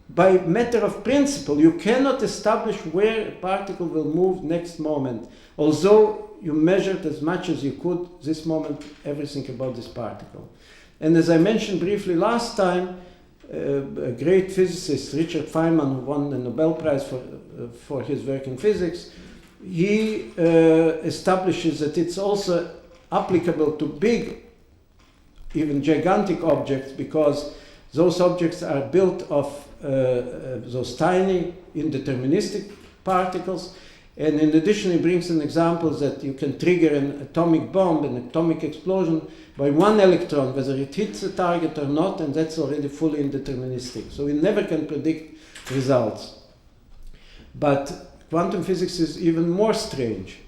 Speaker 2: by matter of principle, you cannot establish where a particle will move next moment, although you measured as much as you could this moment everything about this particle. And as I mentioned briefly last time, a great physicist, Richard Feynman, who won the Nobel Prize for his work in physics, he establishes that it's also applicable to big, even gigantic objects, because those objects are built of those tiny indeterministic particles. And in addition, he brings an example that you can trigger an atomic bomb, an atomic explosion, by one electron, whether it hits the target or not, and that's already fully indeterministic. So we never can predict results. But quantum physics is even more strange.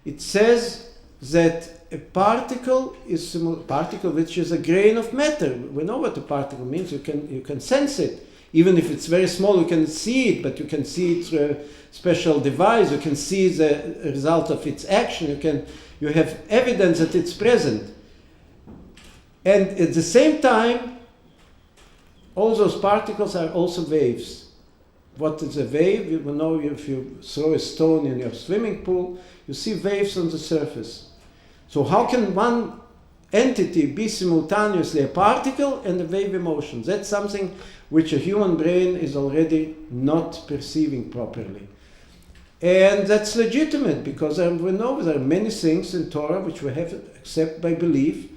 Speaker 2: It says that a particle is a particle which is a grain of matter. We know what a particle means. You can sense it. Even if it's very small, you can see it, but you can see it through a special device. You can see the result of its action. You have evidence that it's present. And at the same time, all those particles are also waves. What is a wave? You will know if you throw a stone in your swimming pool, you see waves on the surface. So how can one entity be simultaneously a particle and a wave emotion? That's something which a human brain is already not perceiving properly. And that's legitimate, because we know there are many things in Torah which we have to accept by belief,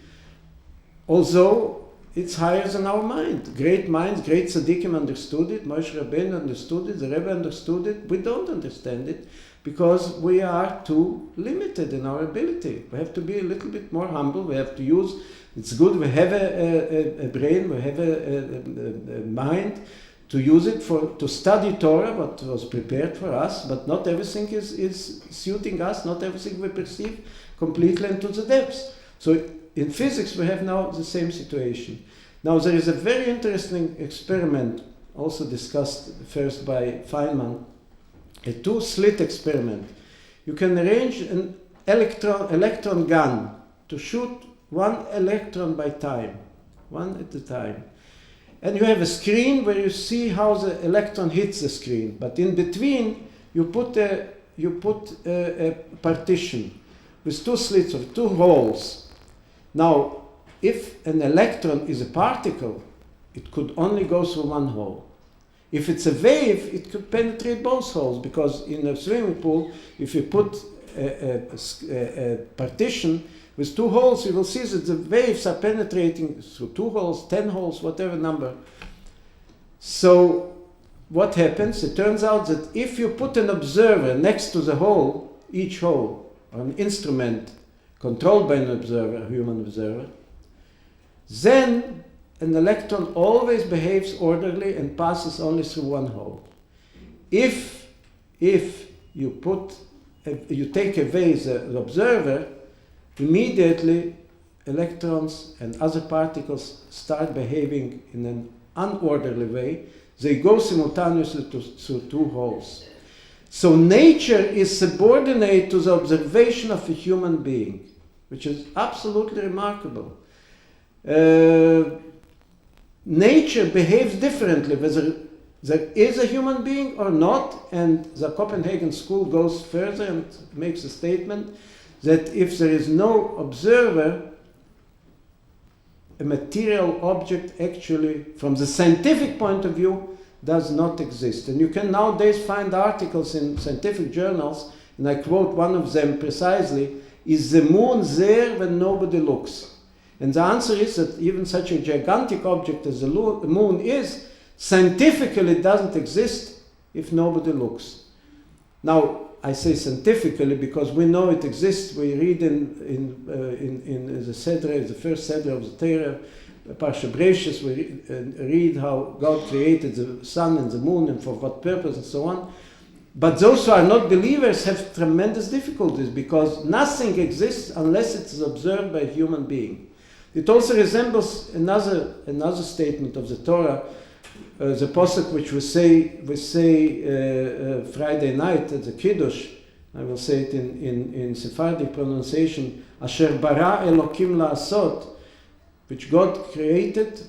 Speaker 2: although it's higher than our mind. Great minds, great tzaddikim understood it, Moshe Rabbeinu understood it, the Rebbe understood it. We don't understand it because we are too limited in our ability. We have to be a little bit more humble. We have to use, it's good we have a brain, we have a mind to use it to study Torah, what was prepared for us, but not everything is suiting us, not everything we perceive completely into the depths. So in physics, we have now the same situation. Now, there is a very interesting experiment, also discussed first by Feynman, a two-slit experiment. You can arrange an electron gun to shoot one electron by time, one at a time. And you have a screen where you see how the electron hits the screen. But in between, you put a partition with two slits or two holes. Now, if an electron is a particle, it could only go through one hole. If it's a wave, it could penetrate both holes, because in a swimming pool, if you put a partition with two holes, you will see that the waves are penetrating through 2 holes, 10 holes, whatever number. So what happens? It turns out that if you put an observer next to the hole, each hole, or an instrument controlled by an observer, a human observer, then an electron always behaves orderly and passes only through one hole. If you take away the observer, immediately electrons and other particles start behaving in an unorderly way. They go simultaneously through 2 holes. So nature is subordinate to the observation of a human being, which is absolutely remarkable. Nature behaves differently, whether there is a human being or not, and the Copenhagen school goes further and makes a statement that if there is no observer, a material object actually, from the scientific point of view, does not exist. And you can nowadays find articles in scientific journals, and I quote one of them precisely, is the moon there when nobody looks? And the answer is that even such a gigantic object as the moon is, scientifically doesn't exist if nobody looks. Now, I say scientifically because we know it exists. We read in the Sedra, the first Sedra of the Torah, Parsha Breshis, we read how God created the sun and the moon and for what purpose and so on. But those who are not believers have tremendous difficulties because nothing exists unless it is observed by a human being. It also resembles another statement of the Torah, the posuk which we say Friday night at the Kiddush. I will say it in Sephardic pronunciation, Asher bara Elokim la'asot, which God created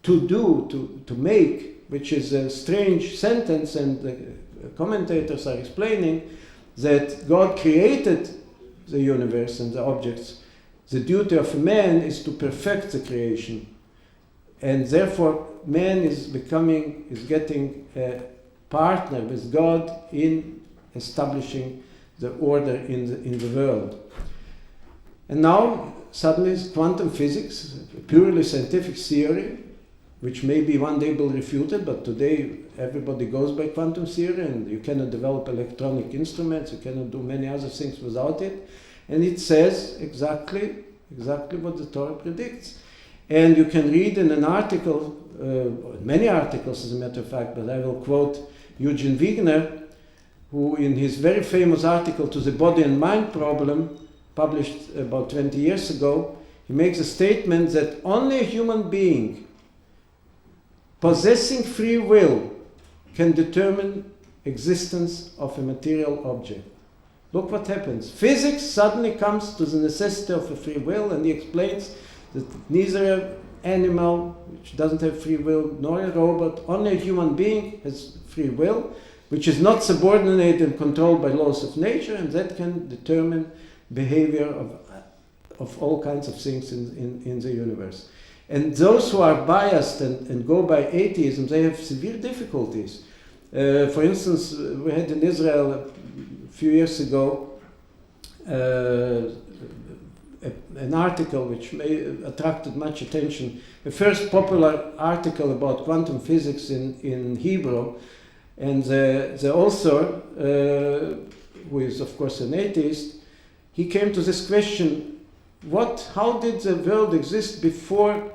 Speaker 2: to do, to make, which is a strange sentence, and the commentators are explaining that God created the universe and the objects. The duty of man is to perfect the creation, and therefore man is getting a partner with God in establishing the order in the world. And now suddenly quantum physics, a purely scientific theory, which maybe one day will be refuted, but today everybody goes by quantum theory, and you cannot develop electronic instruments, you cannot do many other things without it. And it says exactly what the Torah predicts. And you can read in an article, many articles as a matter of fact, but I will quote Eugene Wigner, who in his very famous article to the body and mind problem, published about 20 years ago, he makes a statement that only a human being possessing free will can determine existence of a material object. Look what happens. Physics suddenly comes to the necessity of a free will, and he explains that neither an animal, which doesn't have free will, nor a robot, only a human being has free will, which is not subordinated and controlled by laws of nature, and that can determine behavior of all kinds of things in the universe. And those who are biased and go by atheism, they have severe difficulties. For instance, we had in Israel a few years ago an article which attracted much attention, the first popular article about quantum physics in Hebrew, and the author, who is of course an atheist, he came to this question: how did the world exist before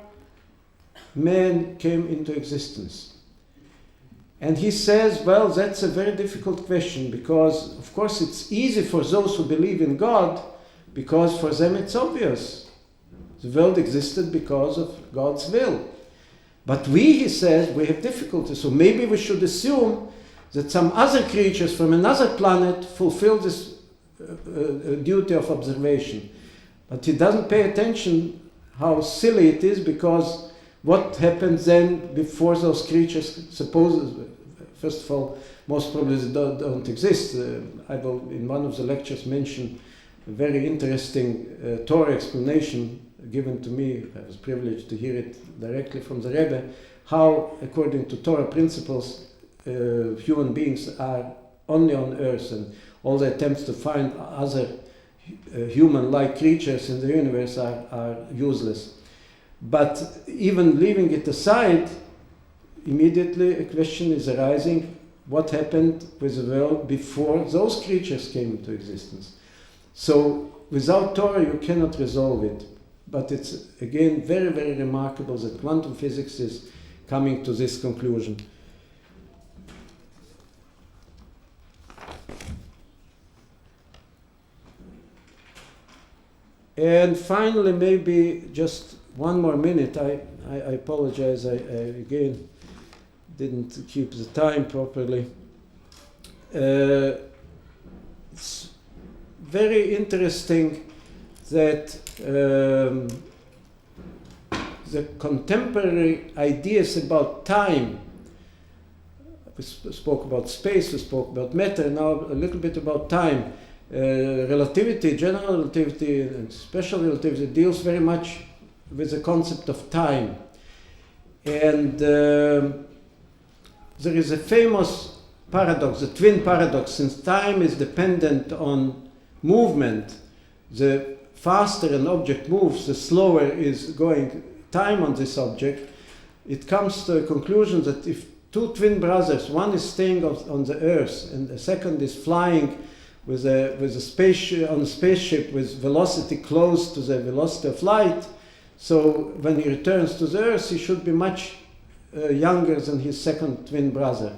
Speaker 2: man came into existence? And he says, well, that's a very difficult question, because of course it's easy for those who believe in God, because for them it's obvious. The world existed because of God's will. But he says, we have difficulties, so maybe we should assume that some other creatures from another planet fulfill this duty of observation. But he doesn't pay attention how silly it is, because what happens then before those creatures, first of all, most probably they don't exist. I will, in one of the lectures, mention a very interesting Torah explanation given to me. I was privileged to hear it directly from the Rebbe, how, according to Torah principles, human beings are only on earth, and all the attempts to find other human-like creatures in the universe are useless. But even leaving it aside, immediately a question is arising: what happened with the world before those creatures came into existence? So without Torah you cannot resolve it. But it's again very, very remarkable that quantum physics is coming to this conclusion. And finally, maybe just one more minute. I apologize, I again didn't keep the time properly. It's very interesting that the contemporary ideas about time spoke about space, we spoke about matter, now a little bit about time. Relativity, general relativity and special relativity deals very much with the concept of time. And there is a famous paradox, the twin paradox. Since time is dependent on movement, the faster an object moves, the slower is going time on this object. It comes to a conclusion that if two twin brothers, one is staying on the Earth and the second is flying with a spaceship, on a spaceship with velocity close to the velocity of light, so when he returns to the Earth, he should be much younger than his second twin brother.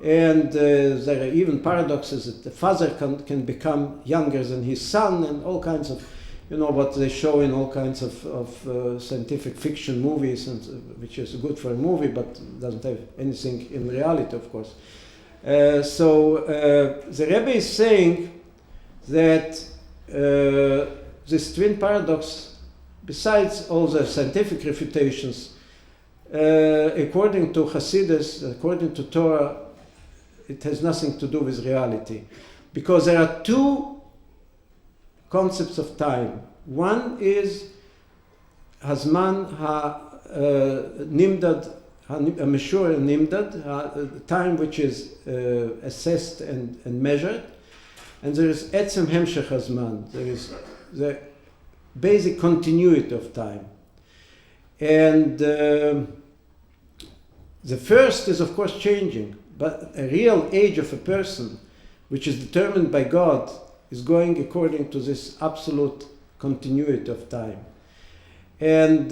Speaker 2: And there are even paradoxes that the father can become younger than his son, and all kinds of, what they show in all kinds of scientific fiction movies, and which is good for a movie, but doesn't have anything in reality, of course. So the Rebbe is saying that this twin paradox, besides all the scientific refutations, according to Hasidus, according to Torah, it has nothing to do with reality. Because there are two concepts of time. One is Hazman ha-nimdad, ha-meshur nimdad, time which is assessed and measured. And there is etzem hemshech hazman, there is the basic continuity of time. And the first is of course changing, but a real age of a person, which is determined by God, is going according to this absolute continuity of time. And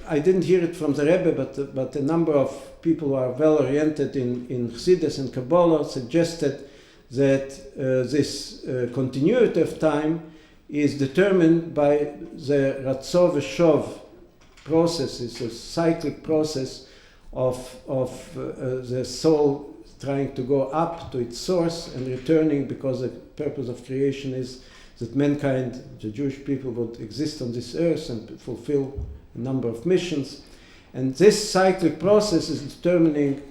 Speaker 2: I didn't hear it from the Rebbe, but a number of people who are well oriented in Chossidus and Kabbalah suggested that this continuity of time is determined by the Ratzov Veshov process. It's a cyclic process of the soul trying to go up to its source and returning, because the purpose of creation is that mankind, the Jewish people, would exist on this earth and fulfill a number of missions. And this cyclic process is determining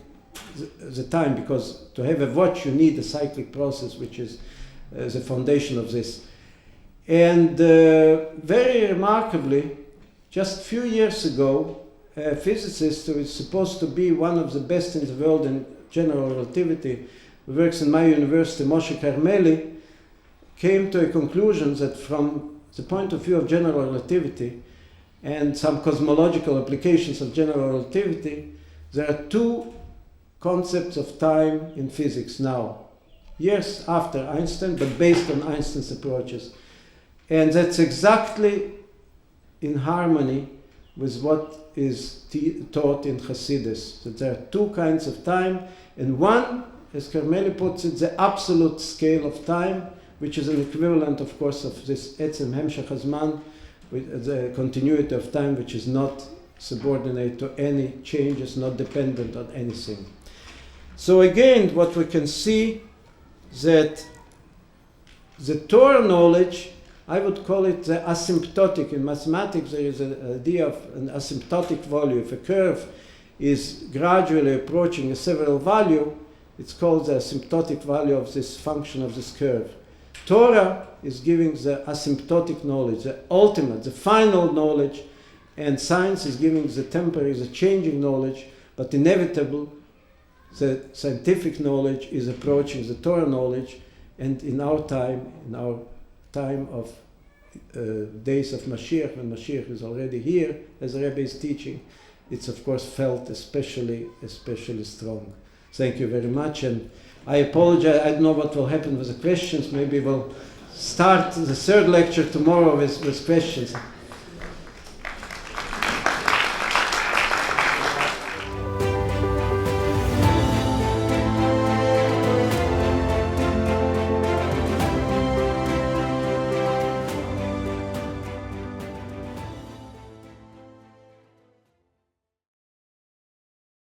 Speaker 2: the time, because to have a watch you need a cyclic process, which is the foundation of this. And very remarkably, just a few years ago, a physicist who is supposed to be one of the best in the world in general relativity, who works in my university, Moshe Carmeli, came to a conclusion that from the point of view of general relativity and some cosmological applications of general relativity, there are two concepts of time in physics now, years after Einstein, but based on Einstein's approaches. And that's exactly in harmony with what is taught in Hasidus, that there are two kinds of time, and one, as Carmeli puts it, the absolute scale of time, which is an equivalent, of course, of this Etzem Hemshech Hazman, with the continuity of time, which is not subordinate to any changes, not dependent on anything. So again, what we can see, that the Torah knowledge, I would call it the asymptotic. In mathematics, there is an idea of an asymptotic value. If a curve is gradually approaching a several value, it's called the asymptotic value of this function of this curve. Torah is giving the asymptotic knowledge, the ultimate, the final knowledge, and science is giving the temporary, the changing knowledge, but inevitable, the scientific knowledge is approaching the Torah knowledge, and in our time of days of Mashiach, when Mashiach is already here, as the Rebbe is teaching, it's of course felt especially strong. Thank you very much, and I apologize, I don't know what will happen with the questions. Maybe we'll start the third lecture tomorrow with questions.